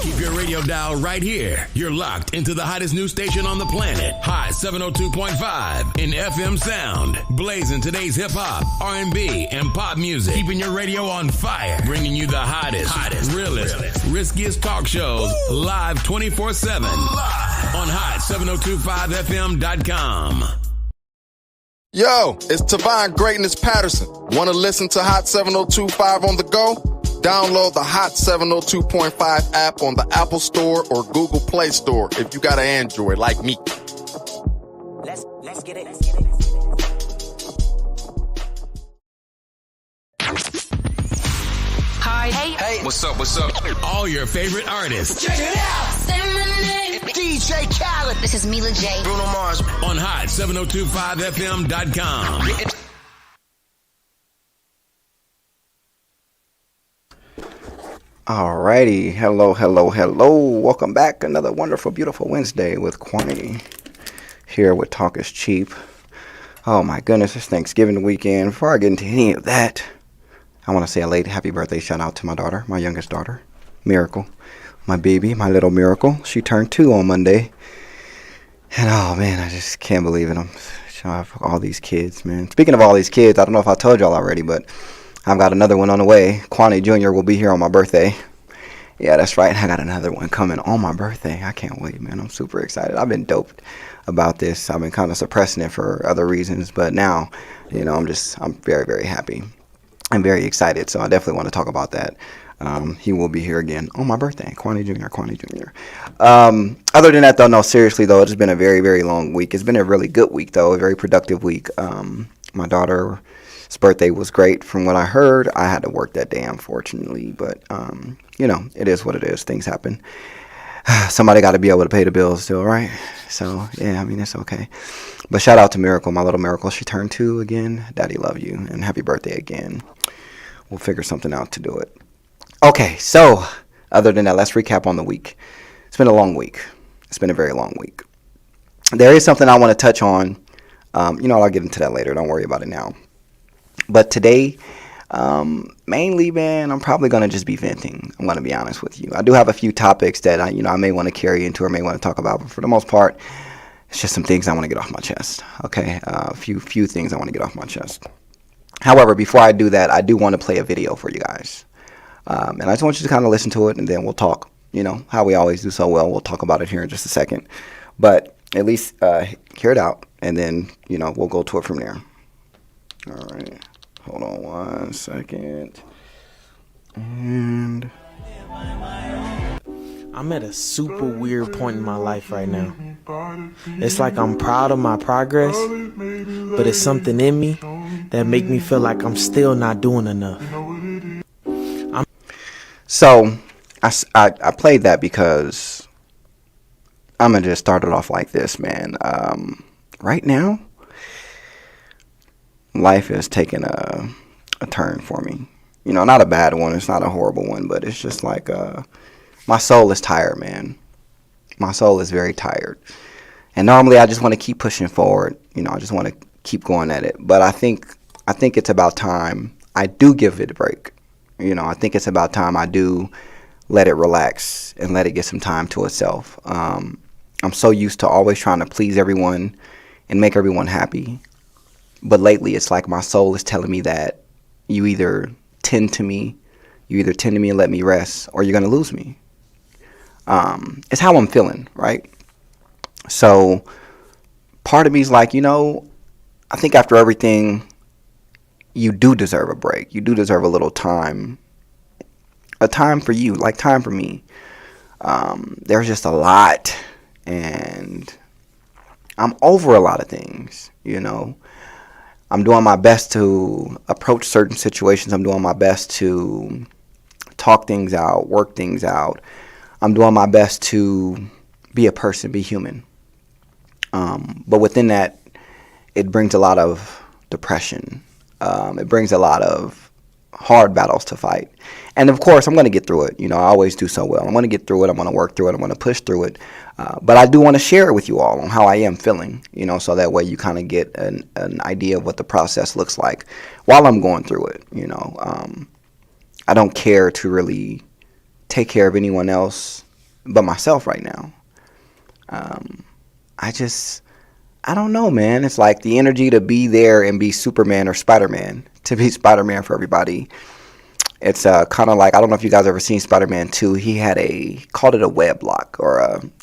Keep your radio dial right here. You're locked into the hottest news station on the planet. Hot 702.5 in FM sound. Blazing today's hip-hop, R&B, and pop music. Keeping your radio on fire. Bringing you the hottest, realest, riskiest talk shows live 24/7 on hot7025fm.com. Yo, it's Tavon Greatness Patterson. Want to listen to Hot 702.5 on the go? Download the Hot 702.5 app on the Apple Store or Google Play Store if you got an Android like me. Let's get it. Hi. Hey. What's up? All your favorite artists. Check it out. Say my name. DJ Khaled. This is Mila J. Bruno Mars. On hot7025fm.com. Alrighty, hello. Welcome back. Another wonderful, beautiful Wednesday with Quanni here with Talk is Cheap. Oh my goodness, it's Thanksgiving weekend. Before I get into any of that, I want to say a late happy birthday shout out to my daughter, my youngest daughter, Miracle. My baby, my little Miracle. She turned 2 on Monday. And oh man, I just can't believe it. I'm showing off all these kids, man. Speaking of all these kids, I don't know if I told y'all already, but I've got another one on the way. Quanni Jr. will be here on my birthday. Yeah, that's right. I got another one coming on my birthday. I can't wait, man. I'm super excited. I've been doped about this. I've been kind of suppressing it for other reasons, but now, I'm very, very happy. I'm very excited, so I definitely want to talk about that. He will be here again on my birthday, Quanni Jr. Other than that, though, no, seriously, though, it's been a very, very long week. It's been a really good week, though, a very productive week. My daughter's birthday was great from what I heard. I had to work that day, unfortunately, but, it is what it is. Things happen. Somebody got to be able to pay the bills still, right? So, yeah, it's okay. But shout out to Miracle, my little Miracle. She turned 2 again. Daddy love you, and happy birthday again. We'll figure something out to do it. Okay, so other than that, let's recap on the week. It's been a long week. It's been a very long week. There is something I want to touch on. I'll get into that later. Don't worry about it now. But today, mainly, man, I'm probably going to just be venting. I'm going to be honest with you. I do have a few topics that I may want to carry into or may want to talk about. But for the most part, it's just some things I want to get off my chest. Okay, a few things I want to get off my chest. However, before I do that, I do want to play a video for you guys. And I just want you to kind of listen to it, and then we'll talk, how we always do so well. We'll talk about it here in just a second. But at least hear it out, and then, we'll go to it from there. All right. Hold on 1 second. And I'm at a super weird point in my life right now. It's like I'm proud of my progress, but it's something in me that make me feel like I'm still not doing enough. So I played that because I'm going to just start it off like this, man. Right now, life is taking a turn for me. Not a bad one. It's not a horrible one, but it's just like my soul is tired, man. My soul is very tired. And normally I just want to keep pushing forward. I just want to keep going at it. But I think it's about time I do give it a break. I think it's about time I do let it relax and let it get some time to itself. I'm so used to always trying to please everyone and make everyone happy. But lately, it's like my soul is telling me that you either tend to me and let me rest, or you're going to lose me. It's how I'm feeling, right? So part of me is like, I think after everything, you do deserve a break. You do deserve a little time. A time for you, like time for me. There's just a lot, and I'm over a lot of things, I'm doing my best to approach certain situations. I'm doing my best to talk things out, work things out. I'm doing my best to be a person, be human. But within that, it brings a lot of depression. It brings a lot of hard battles to fight. And of course, I'm going to get through it. I always do so well. I'm going to get through it. I'm going to work through it. I'm going to push through it. But I do want to share it with you all on how I am feeling, so that way you kind of get an idea of what the process looks like while I'm going through it. I don't care to really take care of anyone else but myself right now. I don't know, man. It's like the energy to be there and be Superman or Spider-Man, to be Spider-Man for everybody. It's kind of like, I don't know if you guys ever seen Spider-Man 2. He had called it a web block, or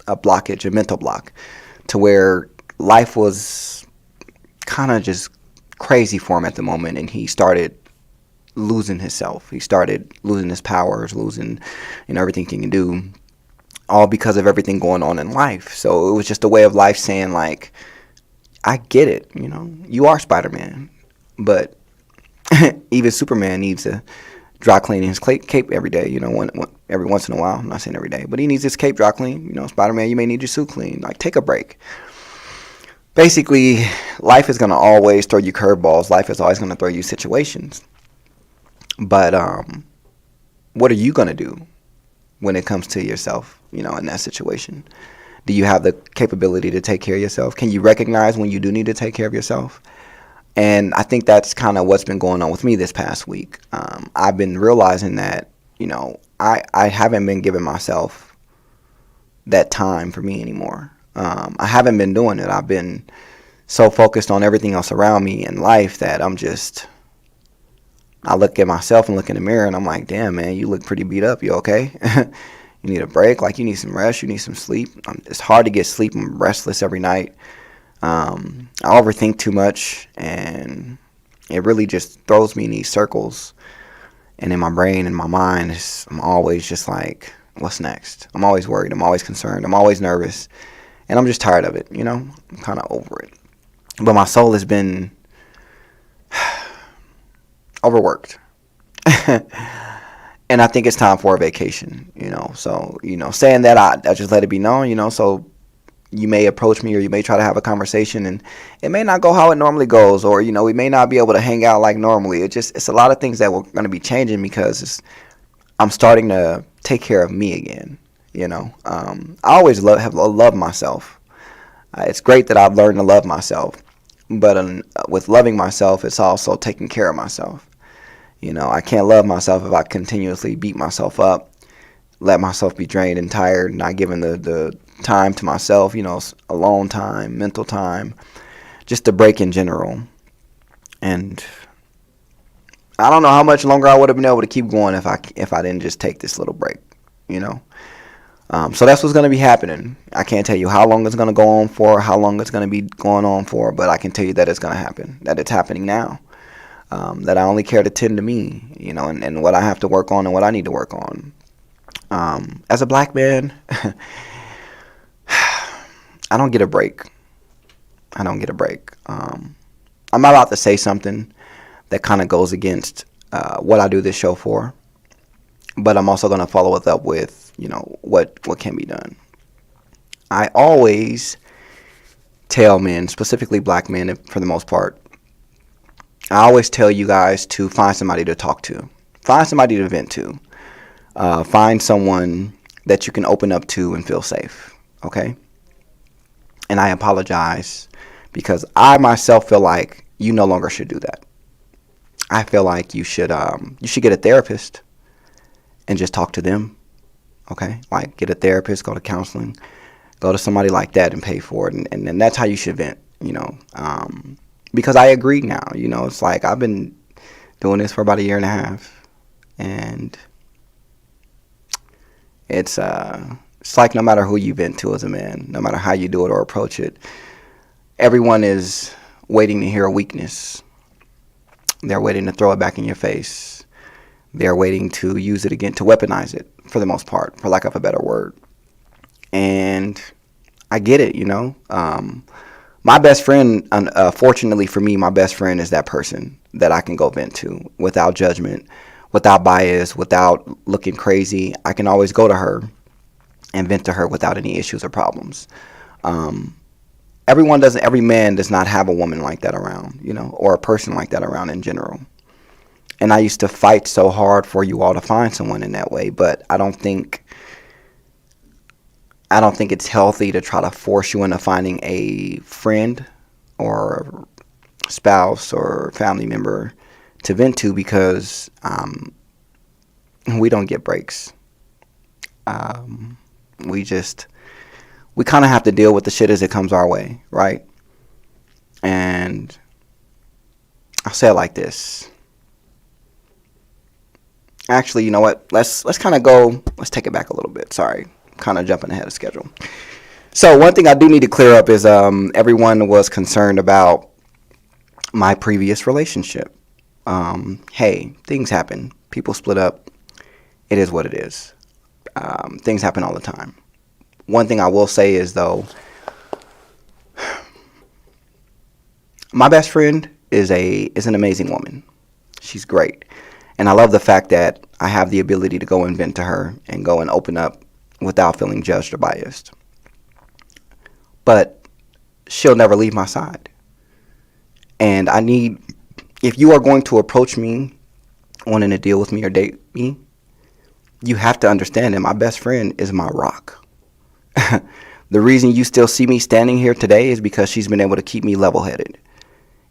a blockage, a mental block, to where life was kind of just crazy for him at the moment, and he started losing himself. He started losing his powers, losing, everything he can do, all because of everything going on in life. So it was just a way of life saying, like, I get it, you are Spider-Man, but even Superman needs to dry clean his cape every day, every once in a while. I'm not saying every day, but he needs his cape dry clean. Spider-Man, you may need your suit clean. Like, take a break. Basically, life is going to always throw you curveballs. Life is always going to throw you situations. But what are you going to do when it comes to yourself, in that situation? Do you have the capability to take care of yourself? Can you recognize when you do need to take care of yourself? And I think that's kind of what's been going on with me this past week. I've been realizing that, I haven't been giving myself that time for me anymore. I haven't been doing it. I've been so focused on everything else around me in life that I look at myself and look in the mirror and I'm like, damn, man, you look pretty beat up. You okay? You need a break. Like, you need some rest. You need some sleep. It's hard to get sleep. I'm restless every night. I overthink too much, and it really just throws me in these circles. And in my brain and my mind, I'm always just like, what's next? I'm always worried. I'm always concerned. I'm always nervous. And I'm just tired of it, I'm kind of over it. But my soul has been overworked. And I think it's time for a vacation, So, saying that, I just let it be known, so you may approach me or you may try to have a conversation and it may not go how it normally goes, or, we may not be able to hang out like normally. It's a lot of things that we're going to be changing because I'm starting to take care of me again, I always have loved myself. It's great that I've learned to love myself, but with loving myself, it's also taking care of myself. I can't love myself if I continuously beat myself up, let myself be drained and tired, not giving the time to myself, alone time, mental time, just a break in general. And I don't know how much longer I would have been able to keep going if I didn't just take this little break, So that's what's going to be happening. I can't tell you how long it's going to go on for, how long it's going to be going on for, but I can tell you that it's going to happen, that it's happening now. That I only care to tend to me, and what I have to work on and what I need to work on. As a black man, I don't get a break. I'm about to say something that kind of goes against what I do this show for, but I'm also going to follow it up with, what can be done. I always tell men, specifically black men for the most part, I always tell you guys to find somebody to talk to. Find somebody to vent to. Find someone that you can open up to and feel safe. Okay? And I apologize because I myself feel like you no longer should do that. I feel like you should get a therapist and just talk to them. Okay? Like, get a therapist, go to counseling, go to somebody like that and pay for it. And that's how you should vent, because I agree now, it's like I've been doing this for about 1.5 years, and it's like no matter who you vent to as a man, no matter how you do it or approach it, everyone is waiting to hear a weakness. They're waiting to throw it back in your face. They're waiting to use it again, to weaponize it, for the most part, for lack of a better word. And I get it, My best friend, fortunately for me, my best friend is that person that I can go vent to without judgment, without bias, without looking crazy. I can always go to her and vent to her without any issues or problems. Every man does not have a woman like that around, or a person like that around in general. And I used to fight so hard for you all to find someone in that way, but I don't think it's healthy to try to force you into finding a friend or spouse or family member to vent to, because we don't get breaks. We kind of have to deal with the shit as it comes our way, right? And I'll say it like this. Actually, you know what? Let's kind of go. Let's take it back a little bit. Sorry, I'm kind of jumping ahead of schedule. So one thing I do need to clear up is everyone was concerned about my previous relationship. Hey, things happen. People split up. It is what it is. Things happen all the time. One thing I will say is, though, my best friend is an amazing woman. She's great. And I love the fact that I have the ability to go and vent to her and go and open up without feeling judged or biased. But she'll never leave my side. And if you are going to approach me wanting to deal with me or date me, you have to understand that my best friend is my rock. The reason you still see me standing here today is because she's been able to keep me level-headed.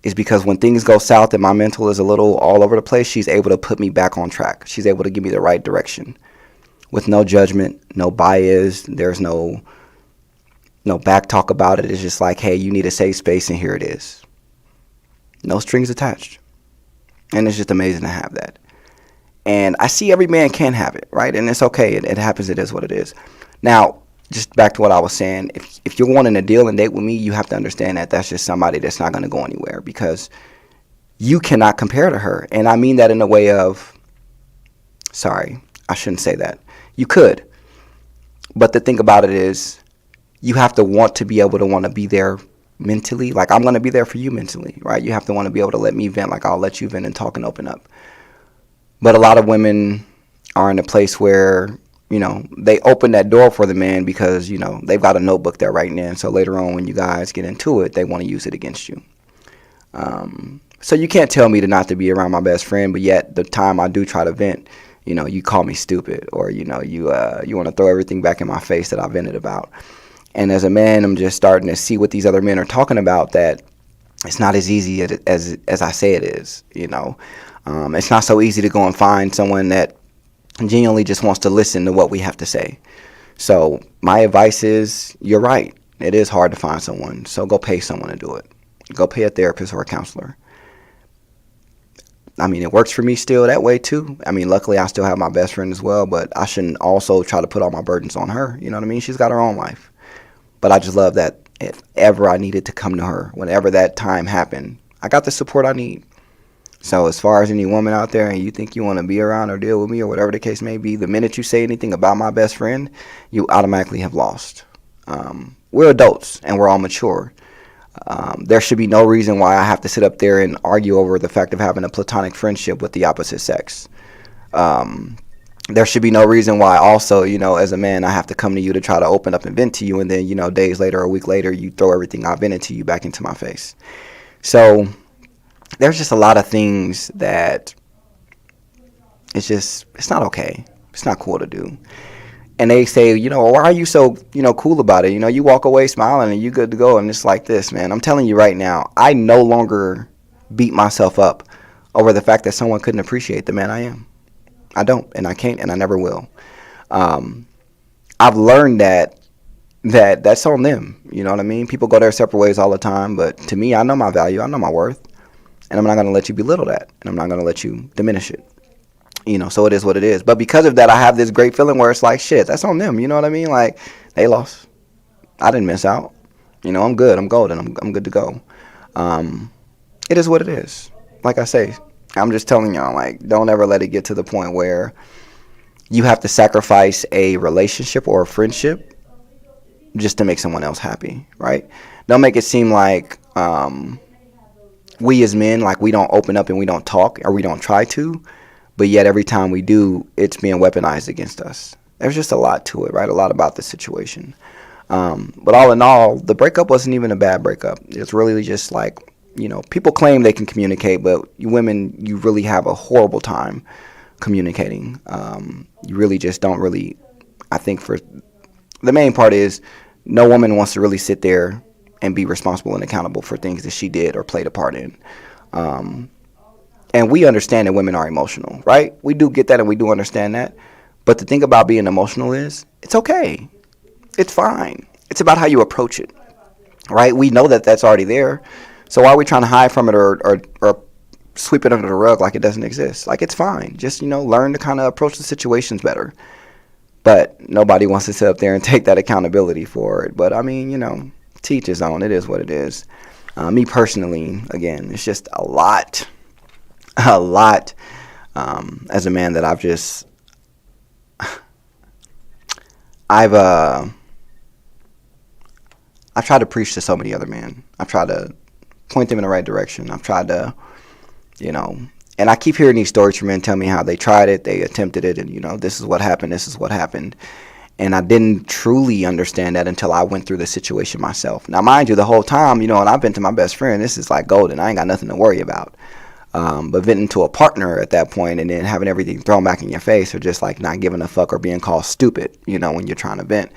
Is because when things go south and my mental is a little all over the place, she's able to put me back on track. She's able to give me the right direction with no judgment, no bias. There's no back talk about it. It's just like, hey, you need a safe space, and here it is. No strings attached. And it's just amazing to have that. And I see every man can have it, right? And it's okay. It happens. It is what it is. Now, just back to what I was saying, if you're wanting to deal and date with me, you have to understand that that's just somebody that's not going to go anywhere, because you cannot compare to her. And I mean that in a way of, sorry, I shouldn't say that. You could. But the thing about it is, you have to want to be able to want to be there mentally. Like, I'm going to be there for you mentally, right? You have to want to be able to let me vent like I'll let you vent and talk and open up. But a lot of women are in a place where, they open that door for the man because, they've got a notebook there writing in. So later on when you guys get into it, they want to use it against you. So you can't tell me not to be around my best friend, but yet the time I do try to vent, you call me stupid, or, you want to throw everything back in my face that I vented about. And as a man, I'm just starting to see what these other men are talking about, that it's not as easy as I say it is, It's not so easy to go and find someone that genuinely just wants to listen to what we have to say. So my advice is, you're right. It is hard to find someone. So go pay someone to do it. Go pay a therapist or a counselor. I mean, it works for me still that way too. I mean, luckily I still have my best friend as well, but I shouldn't also try to put all my burdens on her. You know what I mean? She's got her own life. But I just love that if ever I needed to come to her, whenever that time happened, I got the support I need. So as far as any woman out there and you think you want to be around or deal with me or whatever the case may be, the minute you say anything about my best friend, you automatically have lost. We're adults and we're all mature. There should be no reason why I have to sit up there and argue over the fact of having a platonic friendship with the opposite sex. There should be no reason why also, as a man, I have to come to you to try to open up and vent to you, and then, days later or a week later, you throw everything I vented to you back into my face. So there's just a lot of things that it's not okay. It's not cool to do. And they say, why are you so, cool about it? You walk away smiling and you good to go. And it's like this, man. I'm telling you right now, I no longer beat myself up over the fact that someone couldn't appreciate the man I am. I don't, and I can't, and I never will. I've learned that's on them. You know what I mean? People go their separate ways all the time, but to me, I know my value, I know my worth, and I'm not going to let you belittle that, and I'm not going to let you diminish it. So it is what it is. But because of that, I have this great feeling where it's like, shit, that's on them. You know what I mean? Like, they lost. I didn't miss out. I'm good. I'm golden. I'm good to go. It is what it is. Like I say, I'm just telling y'all, like, don't ever let it get to the point where you have to sacrifice a relationship or a friendship just to make someone else happy, right? Don't make it seem like we as men, like, we don't open up and we don't talk or we don't try to, but yet every time we do, it's being weaponized against us. There's just a lot to it, right? A lot about the situation. But all in all, the breakup wasn't even a bad breakup. It's really just like, people claim they can communicate, but you women, you really have a horrible time communicating. You really just don't really, I think for the main part is no woman wants to really sit there and be responsible and accountable for things that she did or played a part in. And we understand that women are emotional, right? We do get that and we do understand that. But the thing about being emotional is it's okay. it's fine. It's about how you approach it, right? We know that that's already there. So why are we trying to hide from it or sweep it under the rug like it doesn't exist? Like, it's fine. Just, learn to kind of approach the situations better. But nobody wants to sit up there and take that accountability for it. But, I mean, teach his own. It is what it is. Me personally, again, it's just a lot as a man that I've tried to preach to so many other men. I've tried to point them in the right direction. I've tried to, and I keep hearing these stories from men tell me how they tried it, they attempted it, and, this is what happened, this is what happened. And I didn't truly understand that until I went through the situation myself. Now, mind you, the whole time, and I've been to my best friend, this is like golden. I ain't got nothing to worry about. But venting to a partner at that point and then having everything thrown back in your face or just like not giving a fuck or being called stupid, when you're trying to vent.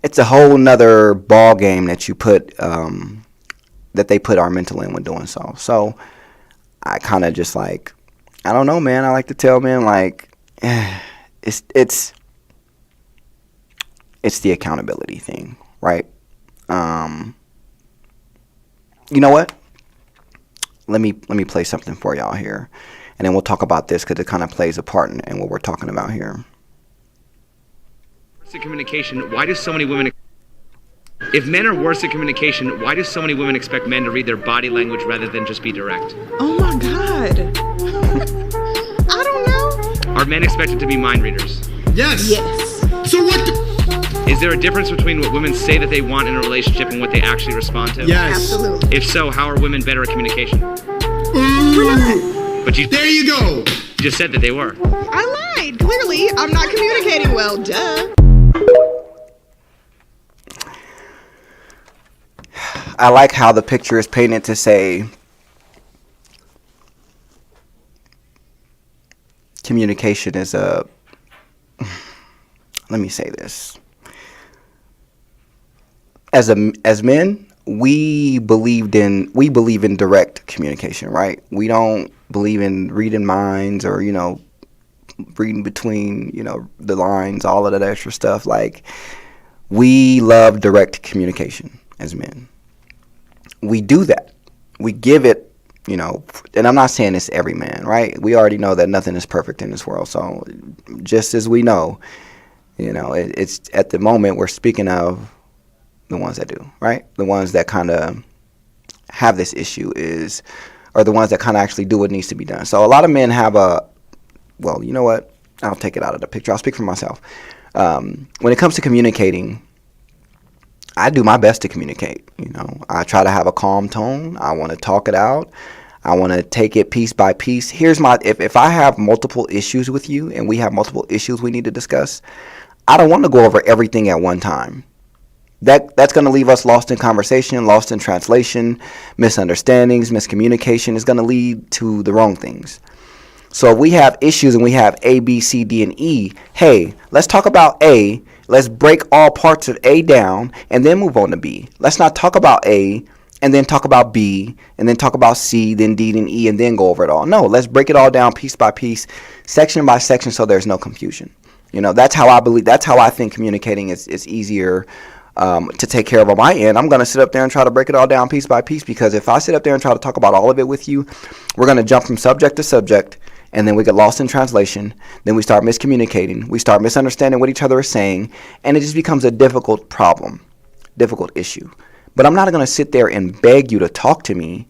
It's a whole nother ball game that you put, that they put our mental in when doing so. So I kind of just like, I don't know, man. I like to tell men like, it's the accountability thing, right? You know what? Let me play something for y'all here, and then we'll talk about this because it kind of plays a part in what we're talking about here. Communication. Why do so many women? If men are worse at communication, why do so many women expect men to read their body language rather than just be direct? Oh my God. I don't know. Are men expected to be mind readers? Yes. So what Is there a difference between what women say that they want in a relationship and what they actually respond to? Yes. Absolutely. If so, how are women better at communication? Ooh. But There you go. You just said that they were. I lied. Clearly, I'm not communicating well. Duh. I like how the picture is painted to say communication is let me say this. As men, we believe in direct communication, right? We don't believe in reading minds or, reading between, the lines, all of that extra stuff. Like, we love direct communication as men. We do that. We give it, and I'm not saying it's every man, right? We already know that nothing is perfect in this world. So just as we know, it's at the moment we're speaking of the ones that do, right? The ones that kind of have this issue are the ones that kind of actually do what needs to be done. So a lot of men have well, you know what? I'll take it out of the picture. I'll speak for myself. When it comes to communicating, I do my best to communicate. I try to have a calm tone. I want to talk it out. I want to take it piece by piece. Here's if I have multiple issues with you and we have multiple issues we need to discuss, I don't want to go over everything at one time. That's going to leave us lost in conversation, lost in translation, misunderstandings, miscommunication. Is going to lead to the wrong things. So if we have issues and we have A, B, C, D, and E, hey, let's talk about A. Let's break all parts of A down and then move on to B. Let's not talk about A and then talk about B and then talk about C, then D, then E, and then go over it all. No, let's break it all down piece by piece, section by section, so there's no confusion. That's how I believe. That's how I think communicating is easier to take care of on my end. I'm going to sit up there and try to break it all down piece by piece, because if I sit up there and try to talk about all of it with you, we're going to jump from subject to subject, and then we get lost in translation. Then we start miscommunicating. We start misunderstanding what each other is saying, and it just becomes a difficult problem, difficult issue. But I'm not going to sit there and beg you to talk to me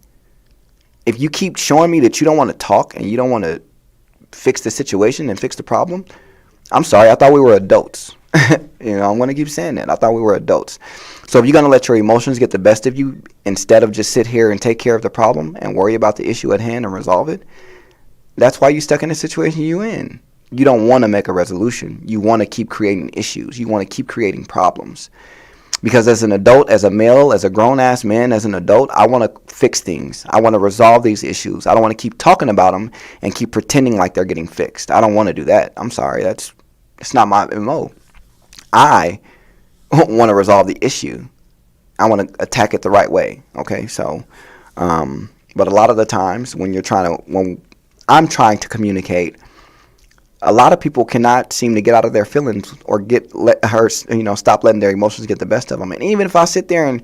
if you keep showing me that you don't want to talk and you don't want to fix the situation and fix the problem. I'm sorry, I thought we were adults. I'm going to keep saying that. I thought we were adults. So if you're going to let your emotions get the best of you instead of just sit here and take care of the problem and worry about the issue at hand and resolve it, that's why you're stuck in the situation you're in. You don't want to make a resolution. You want to keep creating issues. You want to keep creating problems. Because as an adult, as a male, as a grown-ass man, as an adult, I want to fix things. I want to resolve these issues. I don't want to keep talking about them and keep pretending like they're getting fixed. I don't want to do that. I'm sorry. It's not my MO. I want to resolve the issue. I want to attack it the right way. Okay, so, but a lot of the times when I'm trying to communicate, a lot of people cannot seem to get out of their feelings or stop letting their emotions get the best of them. And even if I sit there and,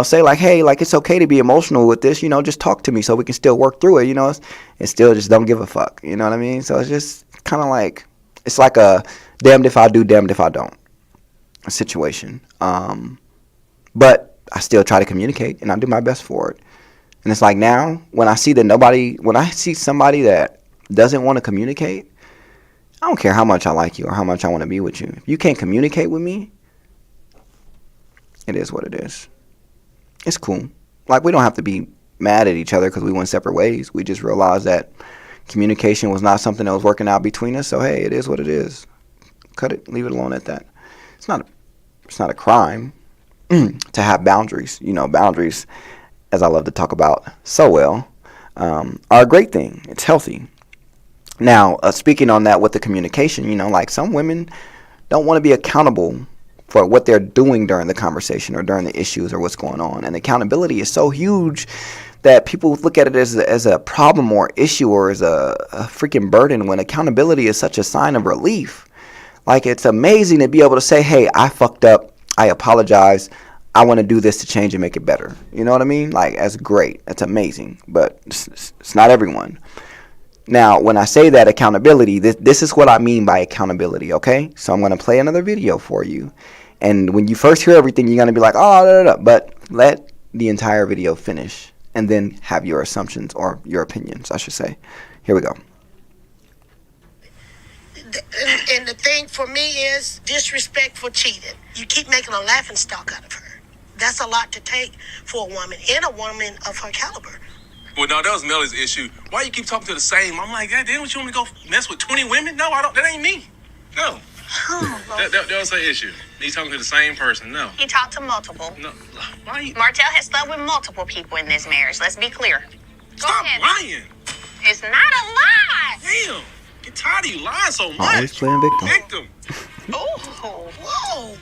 say like, hey, like it's okay to be emotional with this, just talk to me so we can still work through it, and still just don't give a fuck. You know what I mean? So it's just kind of like, it's like a damned if I do, damned if I don't situation. But I still try to communicate and I do my best for it. And it's like now when I see somebody that doesn't want to communicate, I don't care how much I like you or how much I want to be with you. If you can't communicate with me, it is what it is. It's cool. Like, we don't have to be mad at each other because we went separate ways. We just realized that communication was not something that was working out between us. So, hey, it is what it is. Cut it. Leave it alone at that. It's not a crime to have boundaries. Boundaries, as I love to talk about so well, are a great thing. It's healthy. Now, speaking on that with the communication, like some women don't want to be accountable for what they're doing during the conversation or during the issues or what's going on. And accountability is so huge that people look at it as a problem or issue or as a freaking burden, when accountability is such a sign of relief. Like, it's amazing to be able to say, hey, I fucked up. I apologize. I want to do this to change and make it better. You know what I mean? Like, that's great. That's amazing. But it's not everyone. Now, when I say that accountability, this is what I mean by accountability, okay? So I'm going to play another video for you. And when you first hear everything, you're going to be like, oh, da, da, da. But let the entire video finish and then have your assumptions or your opinions, I should say. Here we go. And the thing for me is disrespectful cheating. You keep making a laughing stock out of her. That's a lot to take for a woman and a woman of her caliber. Well, no, that was Melly's issue. Why you keep talking to the same? I'm like, God damn, what you want me to go mess with 20 women? No, I don't. That ain't me. No. That was her issue. He's talking to the same person. No. He talked to multiple. No. Why you... Martell has slept with multiple people in this marriage. Let's be clear. Stop lying. It's not a lie. Damn. Get tired of you lying so much. Always playing victim. Oh, whoa.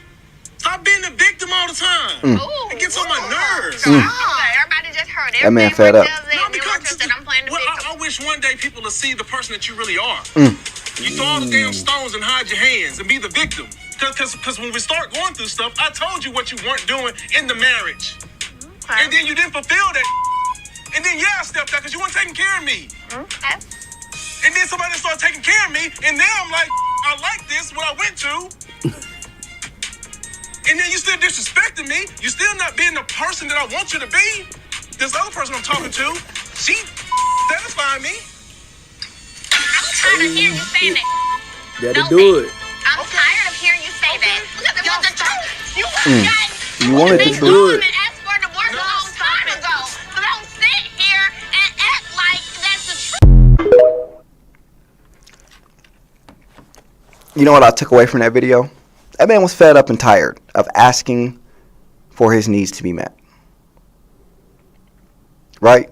Stop being the victim all the time. It gets on my nerves. Everybody just heard it. That man fed up. No, because I'm playing the victim. I wish one day people would see the person that you really are. You throw all the damn stones and hide your hands and be the victim. Because when we start going through stuff, I told you what you weren't doing in the marriage. Okay. And then you didn't fulfill that. And then, I stepped out because you weren't taking care of me. Okay. And then somebody started taking care of me, and now I'm like, I like this, what I went to. And then you still disrespecting me. You still not being the person that I want you to be. This other person I'm talking to, she satisfying me. I'm tired of hearing you say that. Gotta do it. I'm tired of hearing you say that. Look at the You wanted to do it. Ask for divorce a long time ago. So don't sit here and act like that's the truth. You know what I took away from that video? That man was fed up and tired of asking for his needs to be met. Right?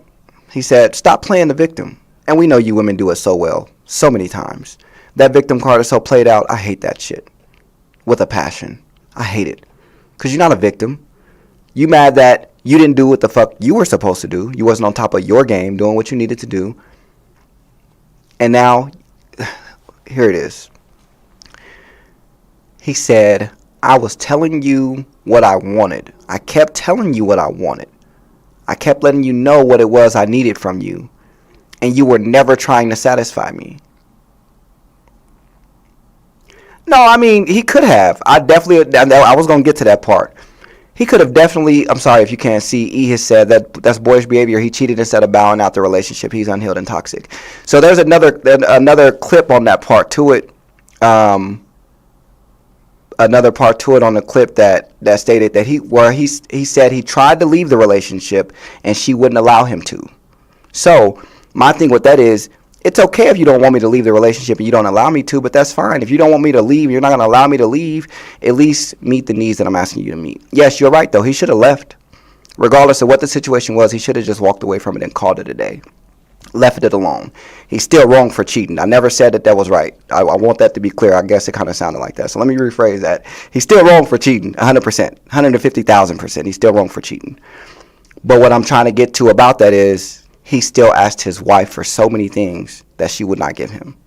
He said, stop playing the victim. And we know you women do it so well, so many times. That victim card is so played out. I hate that shit. With a passion. I hate it. Because you're not a victim. You mad that you didn't do what the fuck you were supposed to do. You wasn't on top of your game doing what you needed to do. And now, here it is. He said, I was telling you what I wanted. I kept telling you what I wanted. I kept letting you know what it was I needed from you. And you were never trying to satisfy me. No, I mean, he could have. I was going to get to that part. He could have definitely, I'm sorry if you can't see, E has said that's boyish behavior. He cheated instead of bowing out the relationship. He's unhealed and toxic. So there's another clip on that part to it. Another part to it on the clip that stated that he said he tried to leave the relationship and she wouldn't allow him to. So my thing with that is, it's okay if you don't want me to leave the relationship and you don't allow me to, but that's fine. If you don't want me to leave, you're not going to allow me to leave, at least meet the needs that I'm asking you to meet. Yes, you're right, though. He should have left. Regardless of what the situation was, he should have just walked away from it and called it a day. Left it alone. He's still wrong for cheating. I never said that was right. I want that to be clear. I guess it kind of sounded like that. So let me rephrase that. He's still wrong for cheating, 100%, 150,000%. He's still wrong for cheating. But what I'm trying to get to about that is he still asked his wife for so many things that she would not give him.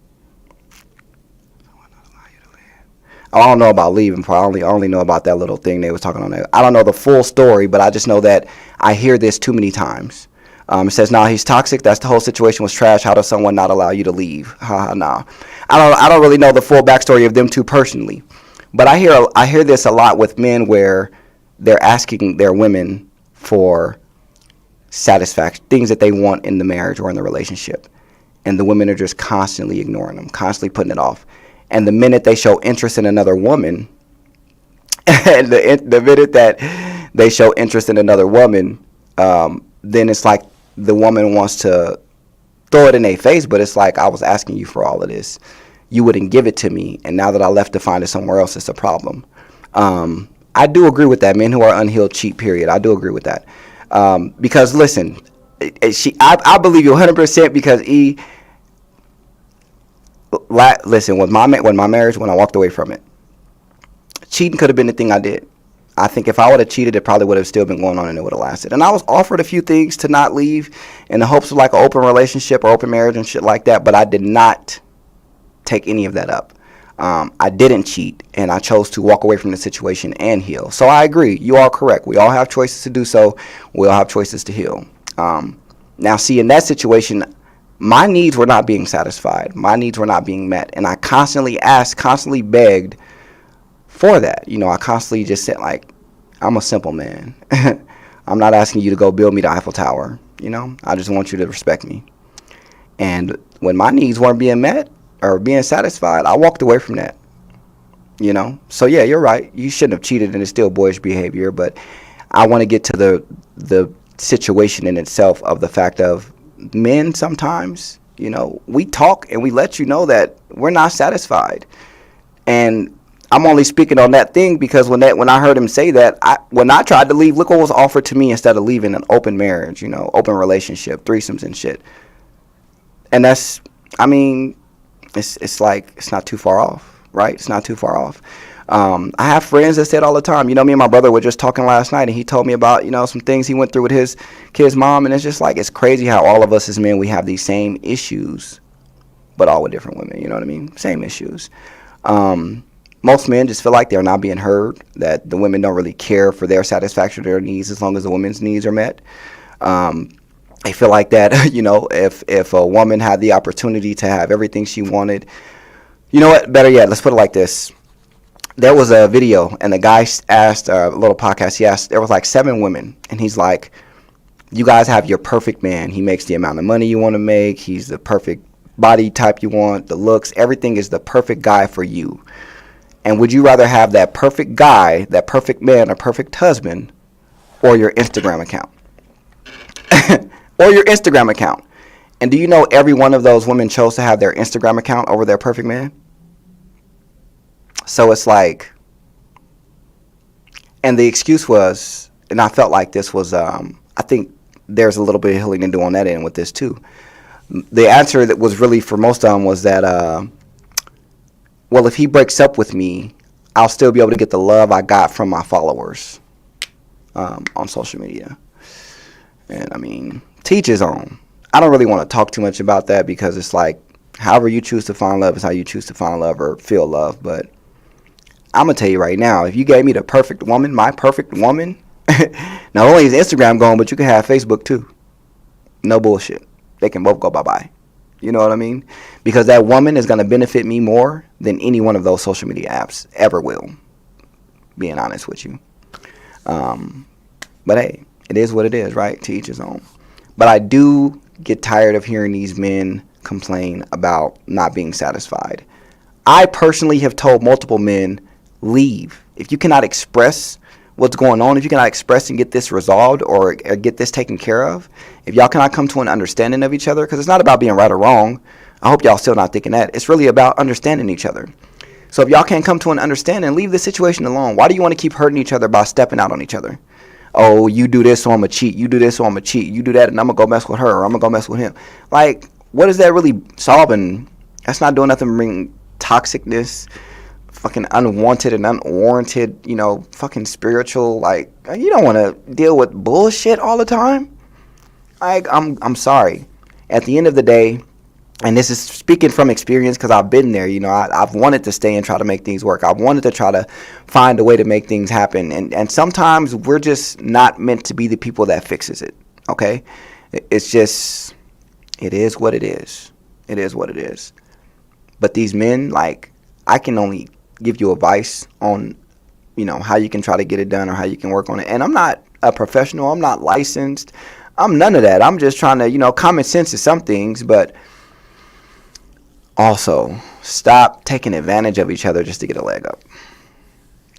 I don't know about leaving part. I only know about that little thing they was talking on there. I don't know the full story, but I just know that I hear this too many times. It says, "Nah, he's toxic. That's the whole situation was trash. How does someone not allow you to leave?" Haha, nah. I don't really know the full backstory of them two personally, but I hear this a lot with men where they're asking their women for satisfaction, things that they want in the marriage or in the relationship, and the women are just constantly ignoring them, constantly putting it off. And the minute they show interest in another woman, and the minute that they show interest in another woman, then it's like the woman wants to throw it in their face, but it's like, I was asking you for all of this. You wouldn't give it to me, and now that I left to find it somewhere else, it's a problem. I do agree with that. Men who are unhealed cheat, period. I do agree with that. Because, listen, I believe you 100% because listen, with my marriage, when I walked away from it, cheating could have been the thing I did. I think if I would have cheated, it probably would have still been going on and it would have lasted. And I was offered a few things to not leave in the hopes of like an open relationship or open marriage and shit like that, but I did not take any of that up. I didn't cheat, and I chose to walk away from the situation and heal. So I agree. You are correct. We all have choices to do so. We all have choices to heal. Now, see, in that situation, my needs were not being satisfied. My needs were not being met. And I constantly asked, constantly begged for that. You know, I constantly just said, like, I'm a simple man. I'm not asking you to go build me the Eiffel Tower. You know, I just want you to respect me. And when my needs weren't being met or being satisfied, I walked away from that. You know, so yeah, you're right. You shouldn't have cheated, and it's still boyish behavior. But I want to get to the situation in itself of the fact of men sometimes, you know, we talk and we let you know that we're not satisfied. And I'm only speaking on that thing because when I heard him say that, when I tried to leave, look what was offered to me instead of leaving: an open marriage, you know, open relationship, threesomes and shit. And that's, I mean, it's like, it's not too far off, right? It's not too far off. I have friends that say it all the time. You know, me and my brother were just talking last night, and he told me about, you know, some things he went through with his kid's mom, and it's just like, it's crazy how all of us as men, we have these same issues, but all with different women, you know what I mean? Same issues. Most men just feel like they're not being heard, that the women don't really care for their satisfaction of their needs as long as the woman's needs are met. They feel like that, you know, if a woman had the opportunity to have everything she wanted, you know what, better yet, let's put it like this. There was a video, and the guy asked, a little podcast, he asked, there was like 7 women, and he's like, you guys have your perfect man. He makes the amount of money you want to make. He's the perfect body type you want, the looks, everything is the perfect guy for you. And would you rather have that perfect guy, that perfect man, or perfect husband, or your Instagram account? Or your Instagram account. And do you know every one of those women chose to have their Instagram account over their perfect man? So it's like, and the excuse was, and I felt like this was, I think there's a little bit of healing to do on that end with this too. The answer that was really for most of them was that, well, if he breaks up with me, I'll still be able to get the love I got from my followers on social media. And I mean, teach his own. I don't really want to talk too much about that because it's like, however you choose to find love is how you choose to find love or feel love. But I'm going to tell you right now, if you gave me the perfect woman, my perfect woman, not only is Instagram going, but you can have Facebook too. No bullshit. They can both go bye-bye. You know what I mean? Because that woman is going to benefit me more than any one of those social media apps ever will. Being honest with you. But hey, it is what it is, right? To each his own. But I do get tired of hearing these men complain about not being satisfied. I personally have told multiple men, leave. If you cannot express what's going on, if you cannot express and get this resolved or get this taken care of, if y'all cannot come to an understanding of each other, because it's not about being right or wrong. I hope y'all still not thinking that. It's really about understanding each other. So if y'all can't come to an understanding, leave the situation alone. Why do you want to keep hurting each other by stepping out on each other? Oh, you do this, so I'm going to cheat. You do this, so I'm going to cheat. You do that, and I'm going to go mess with her, or I'm going to go mess with him. Like, what is that really solving? That's not doing nothing to bring toxicness, fucking unwanted and unwarranted, you know, fucking spiritual. Like, you don't want to deal with bullshit all the time. Like, I'm sorry. At the end of the day, and this is speaking from experience because I've been there. You know, I've wanted to stay and try to make things work. I've wanted to try to find a way to make things happen. And sometimes we're just not meant to be the people that fixes it, okay? It's just, it is what it is. It is what it is. But these men, like, I can only give you advice on, you know, how you can try to get it done or how you can work on it. And I'm not a professional. I'm not licensed. I'm none of that. I'm just trying to, you know, common sense is some things, but also stop taking advantage of each other just to get a leg up.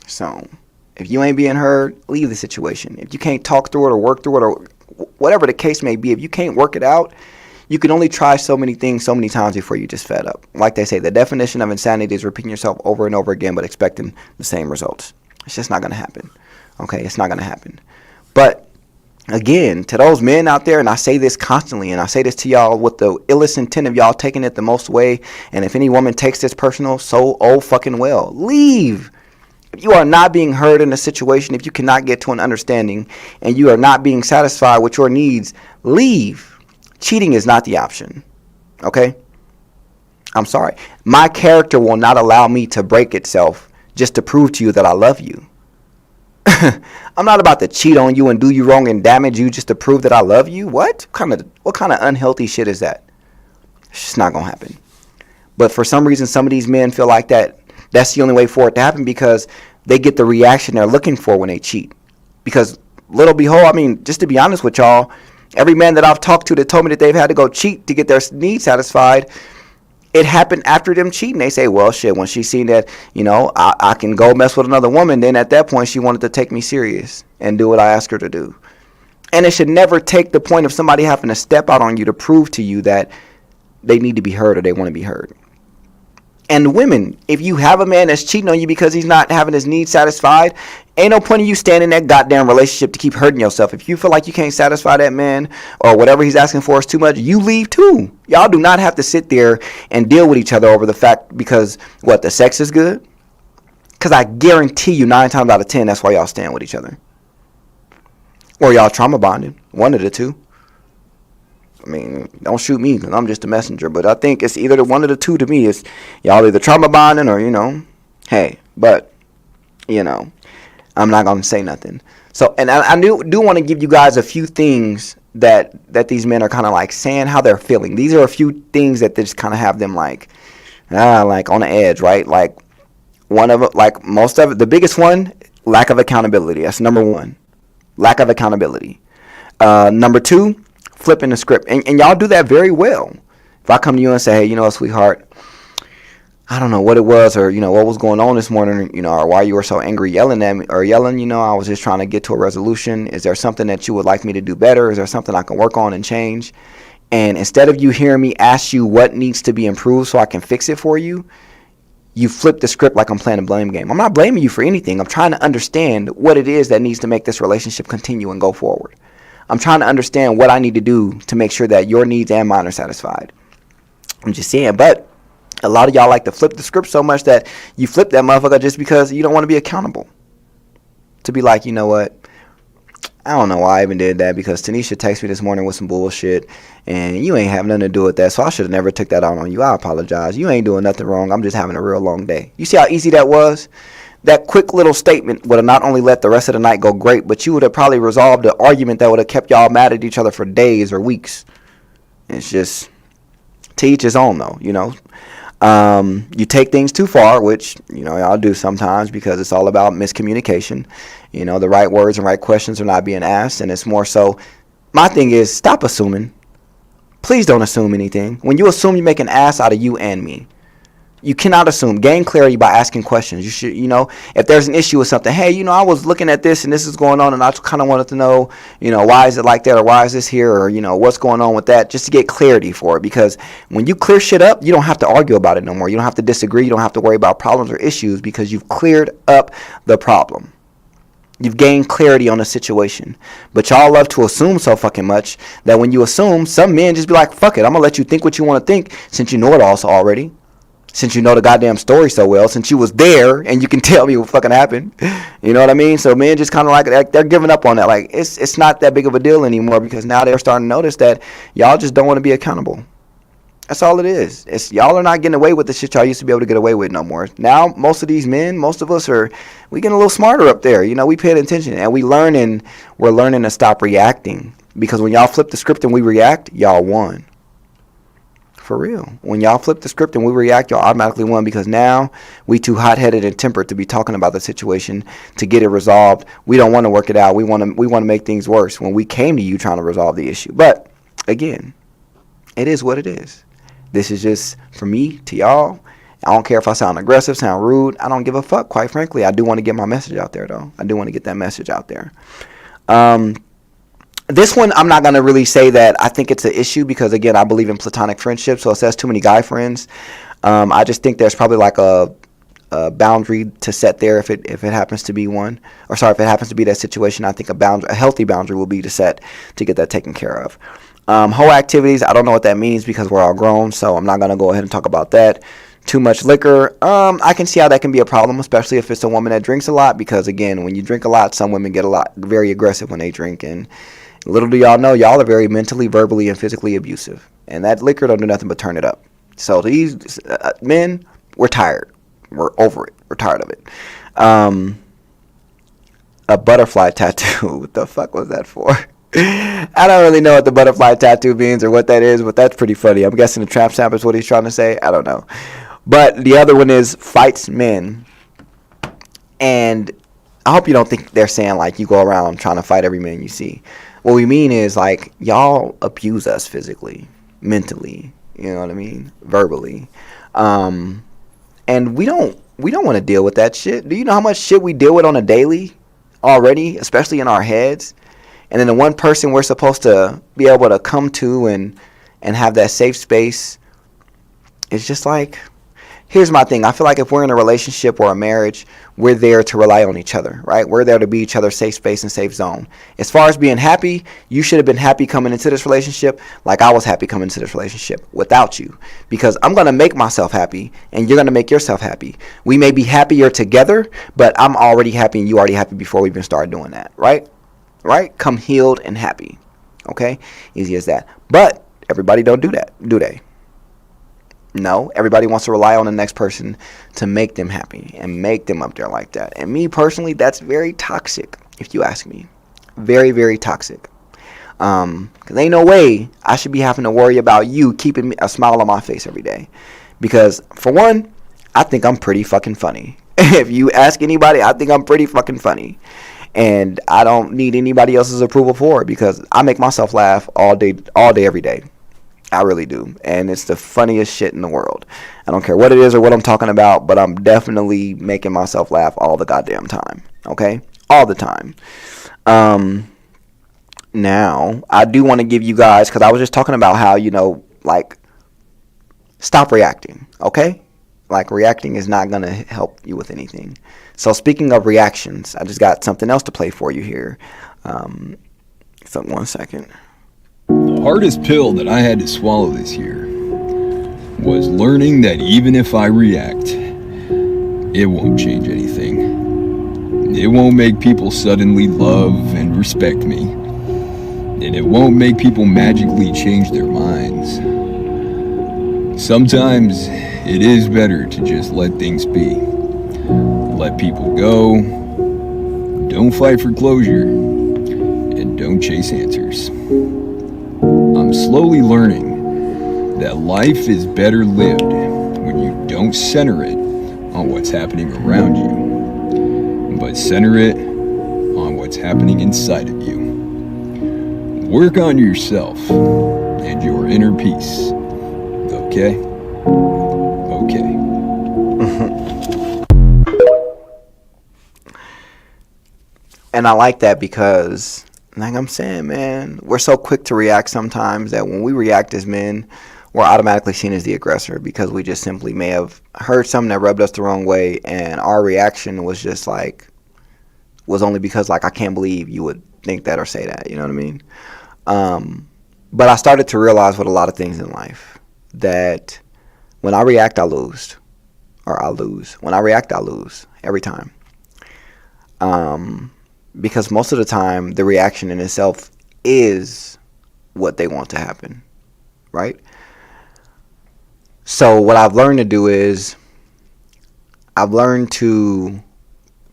So if you ain't being heard, leave the situation. If you can't talk through it or work through it or whatever the case may be, if you can't work it out, you can only try so many things so many times before you just fed up. Like they say, the definition of insanity is repeating yourself over and over again but expecting the same results. It's just not going to happen. Okay, it's not going to happen. But again, to those men out there, and I say this constantly, and I say this to y'all with the illest intent of y'all taking it the most way, and if any woman takes this personal, so oh fucking well. Leave. If you are not being heard in a situation, if you cannot get to an understanding, and you are not being satisfied with your needs, leave. Cheating is not the option. Okay? I'm sorry. My character will not allow me to break itself just to prove to you that I love you. I'm not about to cheat on you and do you wrong and damage you just to prove that I love you. What kind of unhealthy shit is that? It's just not gonna happen. But for some reason, some of these men feel like that's the only way for it to happen because they get the reaction they're looking for when they cheat. Because little behold, I mean, just to be honest with y'all, every man that I've talked to that told me that they've had to go cheat to get their needs satisfied, it happened after them cheating. They say, well, shit, when she seen that, you know, I can go mess with another woman, then at that point she wanted to take me serious and do what I asked her to do. And it should never take the point of somebody having to step out on you to prove to you that they need to be heard or they want to be heard. And women, if you have a man that's cheating on you because he's not having his needs satisfied, ain't no point in you staying in that goddamn relationship to keep hurting yourself. If you feel like you can't satisfy that man or whatever he's asking for is too much, you leave too. Y'all do not have to sit there and deal with each other over the fact because, what, the sex is good? Because I guarantee you 9 times out of 10, that's why y'all stand with each other. Or y'all trauma bonded. One of the two. I mean, don't shoot me because I'm just a messenger. But I think it's either the one of the two to me. It's y'all either trauma bonding or, you know, hey. But, you know, I'm not going to say nothing. So, and I do want to give you guys a few things that these men are kind of like saying how they're feeling. These are a few things that just kind of have them like on the edge, right? Like one of it, like most of it, the biggest one, lack of accountability. That's number one. Lack of accountability. Number two, flipping the script. And y'all do that very well. If I come to you and say, hey, you know, sweetheart, I don't know what it was or, you know, what was going on this morning, you know, or why you were so angry yelling at me or yelling, you know, I was just trying to get to a resolution. Is there something that you would like me to do better? Is there something I can work on and change? And instead of you hearing me ask you what needs to be improved so I can fix it for you, you flip the script like I'm playing a blame game. I'm not blaming you for anything. I'm trying to understand what it is that needs to make this relationship continue and go forward. I'm trying to understand what I need to do to make sure that your needs and mine are satisfied. I'm just saying, but a lot of y'all like to flip the script so much that you flip that motherfucker just because you don't want to be accountable. To be like, you know what? I don't know why I even did that because Tanisha texted me this morning with some bullshit and you ain't have nothing to do with that. So I should have never took that out on you. I apologize. You ain't doing nothing wrong. I'm just having a real long day. You see how easy that was? That quick little statement would have not only let the rest of the night go great, but you would have probably resolved an argument that would have kept y'all mad at each other for days or weeks. It's just to each his own though, you know. You take things too far, which, you know, y'all do sometimes because it's all about miscommunication. You know, the right words and right questions are not being asked, and it's more so, my thing is, stop assuming. Please don't assume anything. When you assume, you make an ass out of you and me. You cannot assume. Gain clarity by asking questions. You should, you know, if there's an issue with something, hey, you know, I was looking at this and this is going on and I kind of wanted to know, you know, why is it like that or why is this here or, you know, what's going on with that, just to get clarity for it. Because when you clear shit up, you don't have to argue about it no more. You don't have to disagree. You don't have to worry about problems or issues because you've cleared up the problem. You've gained clarity on the situation. But y'all love to assume so fucking much that when you assume, some men just be like, fuck it, I'm going to let you think what you want to think since you know it all already. Since you know the goddamn story so well, since you was there and you can tell me what fucking happened. You know what I mean? So men just kind of like they're giving up on that. Like it's not that big of a deal anymore because now they're starting to notice that y'all just don't want to be accountable. That's all it is. It's y'all are not getting away with the shit y'all used to be able to get away with no more. Now, most of these men, most of us we getting a little smarter up there. You know, we paying attention and we're learning to stop reacting. Because when y'all flip the script and we react, y'all won. For real. When y'all flip the script and we react, y'all automatically won, because now we too hot-headed and tempered to be talking about the situation to get it resolved. We don't want to work it out. We want to make things worse when we came to you trying to resolve the issue. But again, it is what it is. This is just for me to y'all. I don't care if I sound aggressive, sound rude. I don't give a fuck, quite frankly. I do want to get my message out there, though. I do want to get that message out there. This one, I'm not going to really say that I think it's an issue, because, again, I believe in platonic friendship, so it says too many guy friends. I just think there's probably like a boundary to set there if it happens to be one. Or, sorry, if it happens to be that situation, I think a healthy boundary will be to set to get that taken care of. Whole activities, I don't know what that means, because we're all grown, so I'm not going to go ahead and talk about that. Too much liquor, I can see how that can be a problem, especially if it's a woman that drinks a lot, because, again, when you drink a lot, some women get very aggressive when they drink, and little do y'all know, y'all are very mentally, verbally, and physically abusive, and that liquor don't do nothing but turn it up. So these men, we're tired. We're over it. We're tired of it. A butterfly tattoo, what the fuck was that for? I don't really know what the butterfly tattoo means or what that is, but that's pretty funny. I'm guessing the tramp stamp is what he's trying to say. I don't know. But the other one is fights men. And I hope you don't think they're saying like you go around trying to fight every man you see. What we mean is like y'all abuse us physically, mentally, you know what I mean, verbally. And we don't want to deal with that shit. Do you know how much shit we deal with on a daily already, especially in our heads? And then the one person we're supposed to be able to come to and have that safe space, it's just like, here's my thing. I feel like if we're in a relationship or a marriage, we're there to rely on each other, right? We're there to be each other's safe space and safe zone. As far as being happy, you should have been happy coming into this relationship like I was happy coming into this relationship without you. Because I'm going to make myself happy and you're going to make yourself happy. We may be happier together, but I'm already happy and you already happy before we even start doing that, right? Right? Come healed and happy. Okay? Easy as that. But everybody don't do that, do they? No. Everybody wants to rely on the next person to make them happy and make them up there like that. And me personally, that's very toxic, if you ask me. Very, very toxic. Because ain't no way I should be having to worry about you keeping a smile on my face every day. Because, for one, I think I'm pretty fucking funny. If you ask anybody, I think I'm pretty fucking funny. And I don't need anybody else's approval for it, because I make myself laugh all day, every day. I really do. And it's the funniest shit in the world. I don't care what it is or what I'm talking about, but I'm definitely making myself laugh all the goddamn time. Okay? All the time. Now, I do want to give you guys, because I was just talking about how, like, stop reacting. Okay? Like, reacting is not going to help you with anything. So, speaking of reactions, I just got something else to play for you here. So, 1 second. The hardest pill that I had to swallow this year was learning that even if I react, it won't change anything. It won't make people suddenly love and respect me. And it won't make people magically change their minds. Sometimes it is better to just let things be. Let people go. Don't fight for closure. And don't chase answers. I'm slowly learning that life is better lived when you don't center it on what's happening around you, but center it on what's happening inside of you. Work on yourself and your inner peace. Okay? Okay. And I like that because, like I'm saying, man, we're so quick to react sometimes that when we react as men, we're automatically seen as the aggressor, because we just simply may have heard something that rubbed us the wrong way, and our reaction was just like, was only because, like, I can't believe you would think that or say that, you know what I mean? But I started to realize with a lot of things in life that when I react, I lose. Or I lose. When I react, I lose. Every time. Because most of the time, the reaction in itself is what they want to happen. Right? So what I've learned to do is I've learned to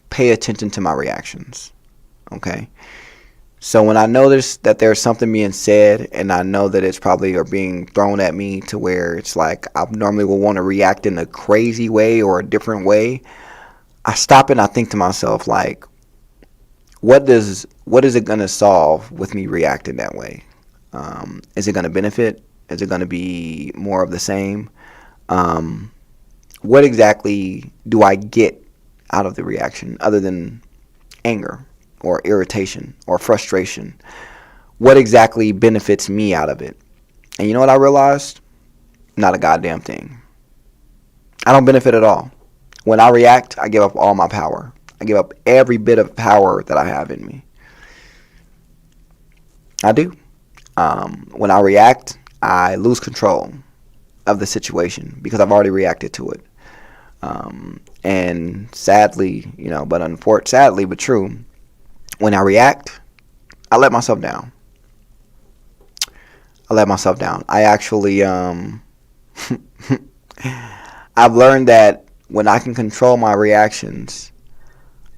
pay attention to my reactions. Okay? So when I notice that there's something being said and I know that it's probably or being thrown at me to where it's like I normally will want to react in a crazy way or a different way, I stop and I think to myself, like, what is it going to solve with me reacting that way? Is it going to benefit? Is it going to be more of the same? What exactly do I get out of the reaction other than anger or irritation or frustration? What exactly benefits me out of it? And you know what I realized? Not a goddamn thing. I don't benefit at all. When I react, I give up all my power. I give up every bit of power that I have in me. I do. When I react, I lose control of the situation because I've already reacted to it. And sadly, sadly but true, when I react, I let myself down. I actually, I've learned that when I can control my reactions,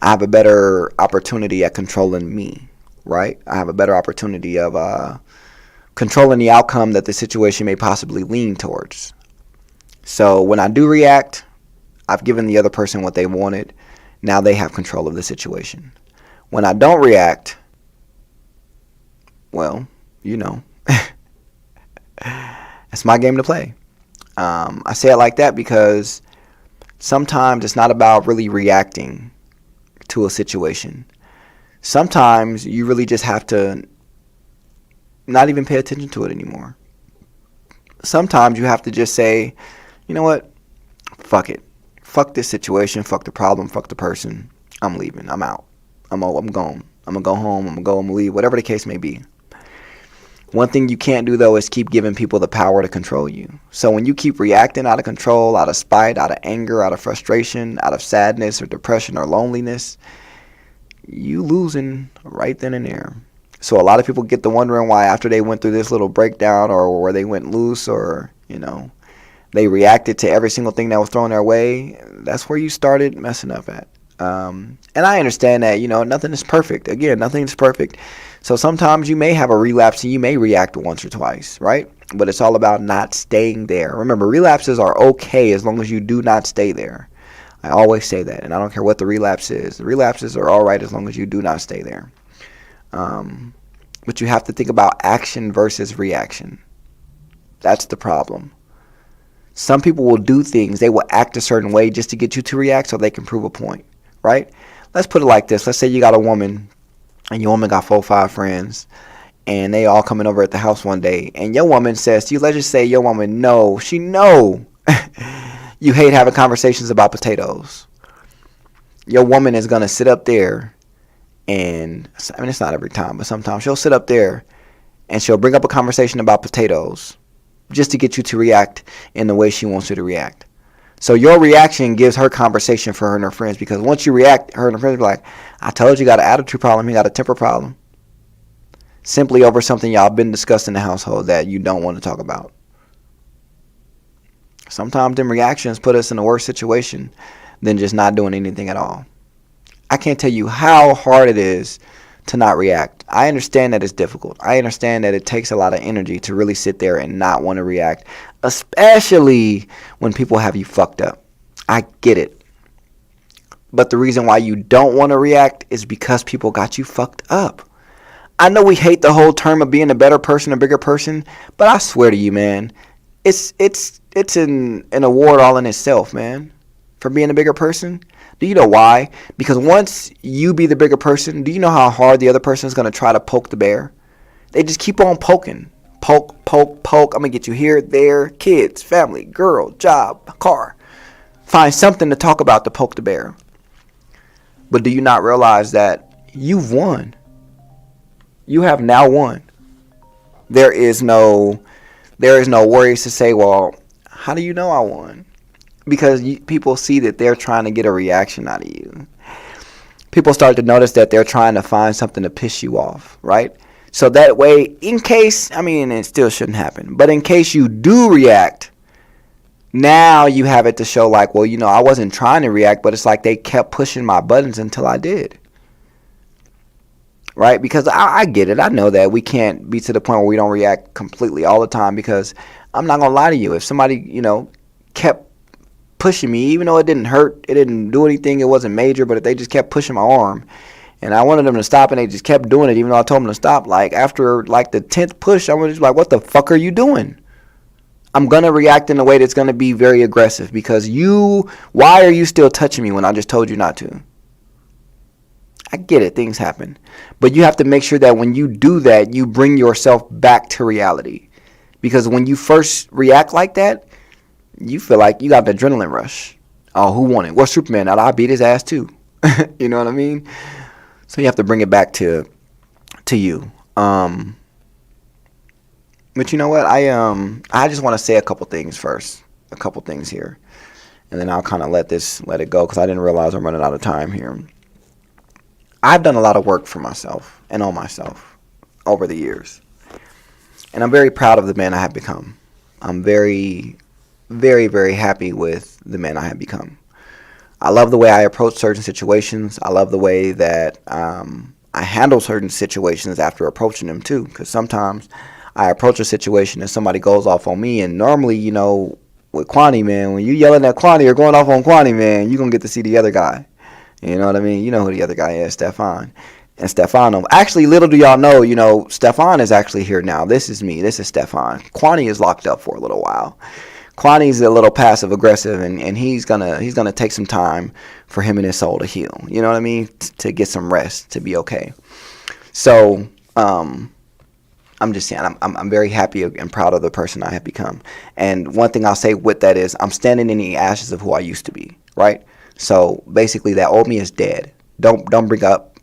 I have a better opportunity at controlling me, right? I have a better opportunity of controlling the outcome that the situation may possibly lean towards. So when I do react, I've given the other person what they wanted. Now they have control of the situation. When I don't react, well, it's my game to play. I say it like that because sometimes it's not about really reacting to a situation. Sometimes you really just have to not even pay attention to it anymore. Sometimes you have to just say, you know what? Fuck it. Fuck this situation. Fuck the problem. Fuck the person. I'm leaving. I'm out. I'm gone. I'm going to go home. I'm going to leave. Whatever the case may be. One thing you can't do, though, is keep giving people the power to control you. So when you keep reacting out of control, out of spite, out of anger, out of frustration, out of sadness or depression or loneliness, you losing right then and there. So a lot of people get to wondering why after they went through this little breakdown or where they went loose or, they reacted to every single thing that was thrown their way, that's where you started messing up at. And I understand that, nothing is perfect. Again, nothing is perfect. So sometimes you may have a relapse and you may react once or twice, right? But it's all about not staying there. Remember, relapses are okay as long as you do not stay there. I always say that, and I don't care what the relapse is. The relapses are all right as long as you do not stay there. But you have to think about action versus reaction. That's the problem. Some people will do things, they will act a certain way just to get you to react so they can prove a point, right? Let's put it like this. Let's say you got a woman, and your woman got 4 or 5 friends, and they all coming over at the house one day, and your woman says to you, let's just say your woman she know you hate having conversations about potatoes. Your woman is going to sit up there and, it's not every time, but sometimes she'll sit up there and she'll bring up a conversation about potatoes just to get you to react in the way she wants you to react. So your reaction gives her conversation for her and her friends, because once you react, her and her friends will be like, I told you got an attitude problem, you got a temper problem. Simply over something y'all been discussing in the household that you don't want to talk about. Sometimes them reactions put us in a worse situation than just not doing anything at all. I can't tell you how hard it is to not react. I understand that it's difficult. I understand that it takes a lot of energy to really sit there and not want to react, especially when people have you fucked up. I get it. But the reason why you don't want to react is because people got you fucked up. I know we hate the whole term of being a better person, a bigger person, but I swear to you, man, it's an award all in itself, man, for being a bigger person. Do you know why? Because once you be the bigger person, do you know how hard the other person is going to try to poke the bear? They just keep on poking. Poke, poke, poke. I'm going to get you here, there, kids, family, girl, job, car. Find something to talk about to poke the bear. But do you not realize that you've won? You have now won. There is no worries to say, well, how do you know I won? Because people see that they're trying to get a reaction out of you. People start to notice that they're trying to find something to piss you off, right? So that way, in case, it still shouldn't happen, but in case you do react, Now you have it to show like, well, I wasn't trying to react, but it's like they kept pushing my buttons until I did. Right? Because I get it. I know that we can't be to the point where we don't react completely all the time, because I'm not going to lie to you. If somebody, kept pushing me, even though it didn't hurt, it didn't do anything, it wasn't major, but if they just kept pushing my arm and I wanted them to stop and they just kept doing it, even though I told them to stop, like after like the 10th push, I'm just like, what the fuck are you doing? I'm going to react in a way that's going to be very aggressive, because why are you still touching me when I just told you not to? I get it, things happen. But you have to make sure that when you do that, you bring yourself back to reality. Because when you first react like that, you feel like you got an adrenaline rush. Oh, who won it? What's Superman? Now I beat his ass too. You know what I mean? So you have to bring it back to you. But you know what? I just want to say a couple things first. A couple things here. And then I'll kind of let it go, because I didn't realize I'm running out of time here. I've done a lot of work for myself and on myself over the years. And I'm very proud of the man I have become. I'm very, very, very happy with the man I have become. I love the way I approach certain situations. I love the way that I handle certain situations after approaching them too. Because sometimes I approach a situation and somebody goes off on me. And normally, with Quanni, man, when you yelling at Quanni or going off on Quanni, man, you're going to get to see the other guy. You know what I mean? You know who the other guy is, Stefan. And Stefano. Actually, little do y'all know, Stefan is actually here now. This is me. This is Stefan. Quanni is locked up for a little while. Quanni's a little passive aggressive, and he's gonna take some time for him and his soul to heal. You know what I mean? To get some rest, to be okay. So, I'm just saying, I'm very happy and proud of the person I have become. And one thing I'll say with that is, I'm standing in the ashes of who I used to be. Right? So basically, that old me is dead. Don't bring up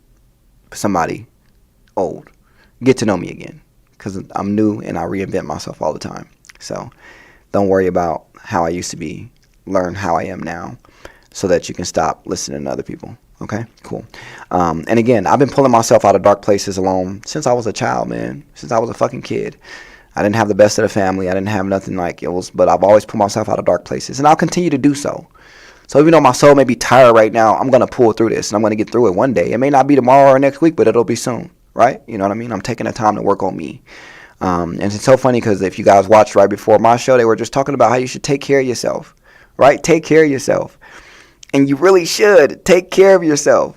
somebody old. Get to know me again, because I'm new and I reinvent myself all the time. So don't worry about how I used to be. Learn how I am now, so that you can stop listening to other people. Okay, cool. And again, I've been pulling myself out of dark places alone since I was a child, man. Since I was a fucking kid. I didn't have the best of the family. I didn't have nothing like it was, but I've always pulled myself out of dark places, and I'll continue to do so. So even though my soul may be tired right now, I'm going to pull through this, and I'm going to get through it one day. It may not be tomorrow or next week, but it'll be soon, right? You know what I mean? I'm taking the time to work on me. And it's so funny, because if you guys watched right before my show, they were just talking about how you should take care of yourself, right? Take care of yourself. And you really should take care of yourself.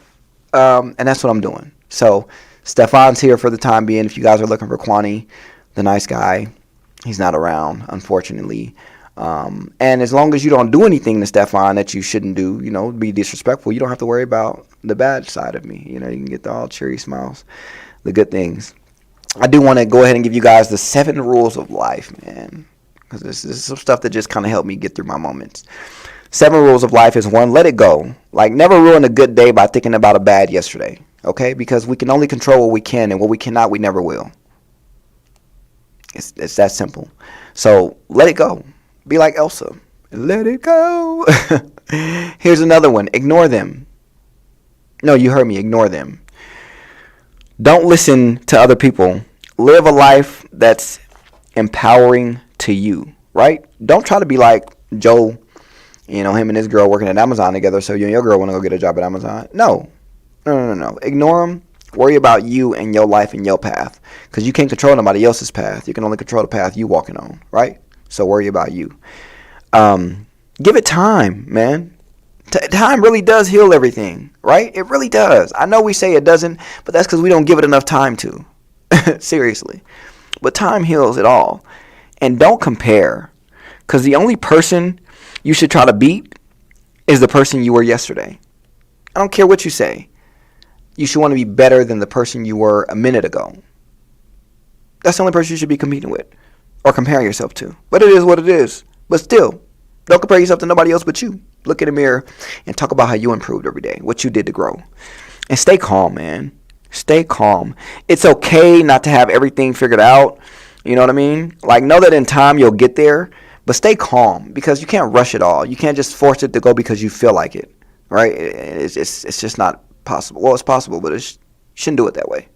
And that's what I'm doing. So Stefan's here for the time being. If you guys are looking for Quanni, the nice guy, he's not around, unfortunately. And as long as you don't do anything to Stefan that you shouldn't do, be disrespectful, you don't have to worry about the bad side of me. You can get the all cheery smiles, the good things. I do want to go ahead and give you guys the 7 rules of life, man, because this is some stuff that just kind of helped me get through my moments. 7 rules of life is 1, let it go. Like, never ruin a good day by thinking about a bad yesterday, okay? Because we can only control what we can, and what we cannot, we never will. It's that simple. So let it go. Be like Elsa. Let it go. Here's another one. Ignore them. No, you heard me. Ignore them. Don't listen to other people. Live a life that's empowering to you, right? Don't try to be like Joe, him and his girl working at Amazon together, so you and your girl want to go get a job at Amazon. No. Ignore them. Worry about you and your life and your path, because you can't control nobody else's path. You can only control the path you walking on, right? So worry about you. Give it time, man. Time really does heal everything, right? It really does. I know we say it doesn't, but that's because we don't give it enough time to. Seriously. But time heals it all. And don't compare, because the only person you should try to beat is the person you were yesterday. I don't care what you say. You should want to be better than the person you were a minute ago. That's the only person you should be competing with or comparing yourself to. But it is what it is. But still, don't compare yourself to nobody else but you. Look in the mirror and talk about how you improved every day, what you did to grow. And stay calm, man. Stay calm. It's okay not to have everything figured out. You know what I mean? Like, know that in time you'll get there, but stay calm, because you can't rush it all. You can't just force it to go because you feel like it, right? It's just not possible. Well, it's possible, but you shouldn't do it that way.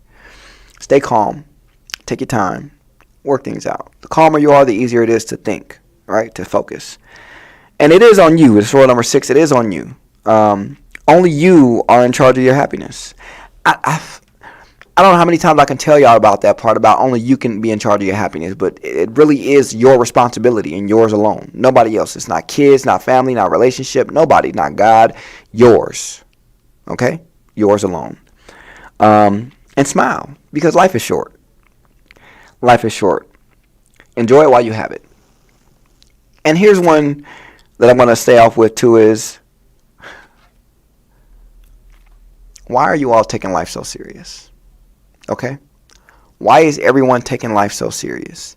Stay calm. Take your time. Work things out. The calmer you are, the easier it is to think, right? To focus. And it is on you. It's rule number 6. It is on you. Only you are in charge of your happiness. I don't know how many times I can tell y'all about that part, about only you can be in charge of your happiness, but it really is your responsibility and yours alone. Nobody else. It's not kids, not family, not relationship, nobody, not God. Yours. Okay? Yours alone. And smile, because life is short. Life is short. Enjoy it while you have it. And here's one that I'm going to stay off with too is, why are you all taking life so serious? Okay? Why is everyone taking life so serious?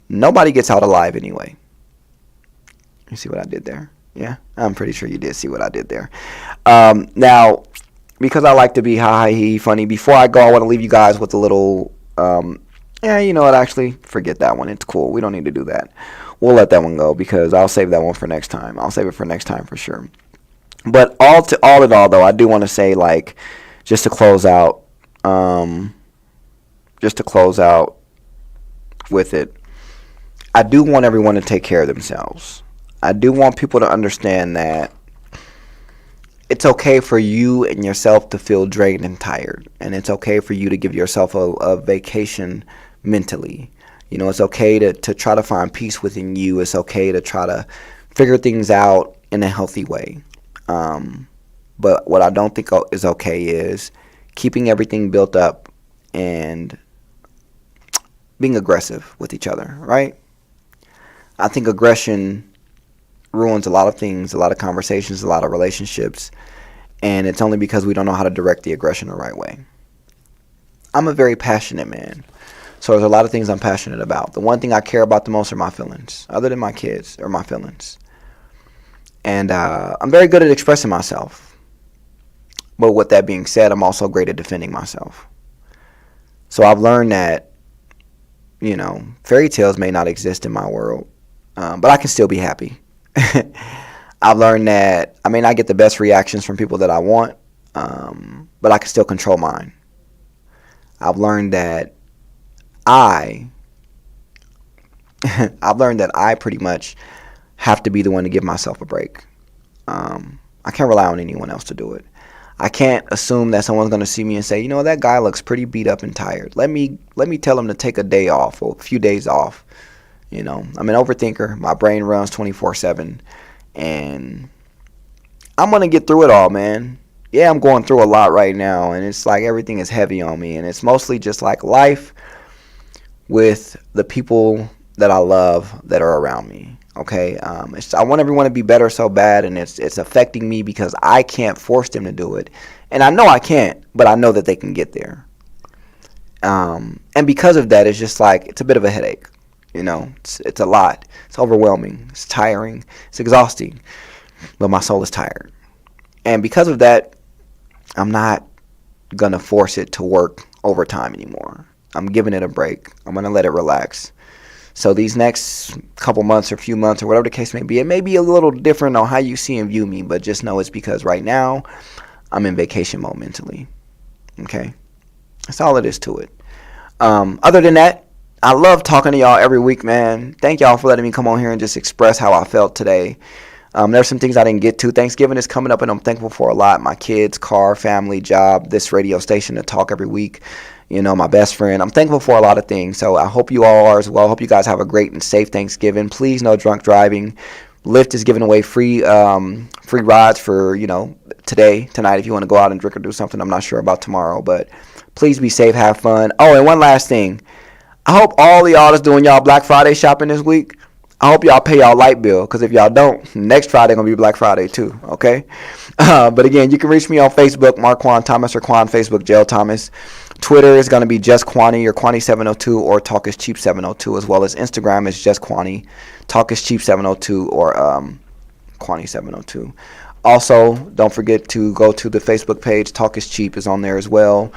Nobody gets out alive anyway. You see what I did there? Yeah? I'm pretty sure you did see what I did there. Now, because I like to be high, funny, before I go, I want to leave you guys with a little, yeah, you know what, actually, forget that one. It's cool. We don't need to do that. We'll let that one go because I'll save that one for next time. I'll save it for next time for sure. But all in all, though, I do want to say, like, just to close out with it, I do want everyone to take care of themselves. I do want people to understand that it's okay for you and yourself to feel drained and tired. And it's okay for you to give yourself a vacation mentally. You know, it's okay to try to find peace within you. It's okay to try to figure things out in a healthy way. But what I don't think is okay is keeping everything built up and being aggressive with each other, right? I think aggression ruins a lot of things, a lot of conversations, a lot of relationships, and it's only because we don't know how to direct the aggression the right way. I'm a very passionate man, so there's a lot of things I'm passionate about. The one thing I care about the most are my feelings, other than my kids, or my feelings. And I'm very good at expressing myself. But with that being said, I'm also great at defending myself. So I've learned that, you know, fairy tales may not exist in my world, but I can still be happy. I've learned that I may not get the best reactions from people that I want, but I can still control mine. I've learned that I've learned that I pretty much have to be the one to give myself a break. I can't rely on anyone else to do it. I can't assume that someone's going to see me and say, you know, that guy looks pretty beat up and tired. Let me tell him to take a day off or a few days off. You know, I'm an overthinker. My brain runs 24/7, and I'm going to get through it all, man. Yeah, I'm going through a lot right now, and it's like everything is heavy on me, and it's mostly just like life with the people that I love that are around me. Okay, I want everyone to be better so bad, and it's affecting me because I can't force them to do it, and I know I can't, but I know that they can get there. And because of that, it's just like it's a bit of a headache. You know, it's a lot. It's overwhelming. It's tiring. It's exhausting, but my soul is tired, and because of that, I'm not gonna force it to work overtime anymore. I'm giving it a break. I'm gonna let it relax. So these next couple months or few months or whatever the case may be, it may be a little different on how you see and view me, but just know it's because right now I'm in vacation mode mentally. Okay? That's all it is to it. Other than that, I love talking to y'all every week, man. Thank y'all for letting me come on here and just express how I felt today. There's some things I didn't get to. Thanksgiving is coming up, and I'm thankful for a lot. My kids, car, family, job, this radio station to talk every week. You know, my best friend. I'm thankful for a lot of things. So I hope you all are as well. I hope you guys have a great and safe Thanksgiving. Please, no drunk driving. Lyft is giving away free rides for, you know, tonight, if you want to go out and drink or do something. I'm not sure about tomorrow, but please be safe, have fun. Oh, and one last thing. I hope all of y'all that's doing y'all Black Friday shopping this week, I hope y'all pay y'all light bill, because if y'all don't, next Friday going to be Black Friday too, okay? But again, you can reach me on Facebook, Mark Quan Thomas, or Quan Facebook, Jail Thomas. Twitter is going to be Juss Quanni or Quanni702 or Talk is Cheap 702, as well as Instagram is Juss Quanni, Talk is Cheap 702 or Quanni702. Also, don't forget to go to the Facebook page. Talk is Cheap is on there as well.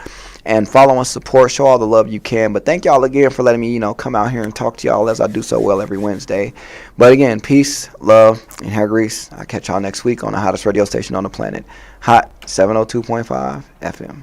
And follow and support. Show all the love you can. But thank y'all again for letting me, you know, come out here and talk to y'all as I do so well every Wednesday. But again, peace, love, and hair grease. I'll catch y'all next week on the hottest radio station on the planet. Hot 702.5 FM.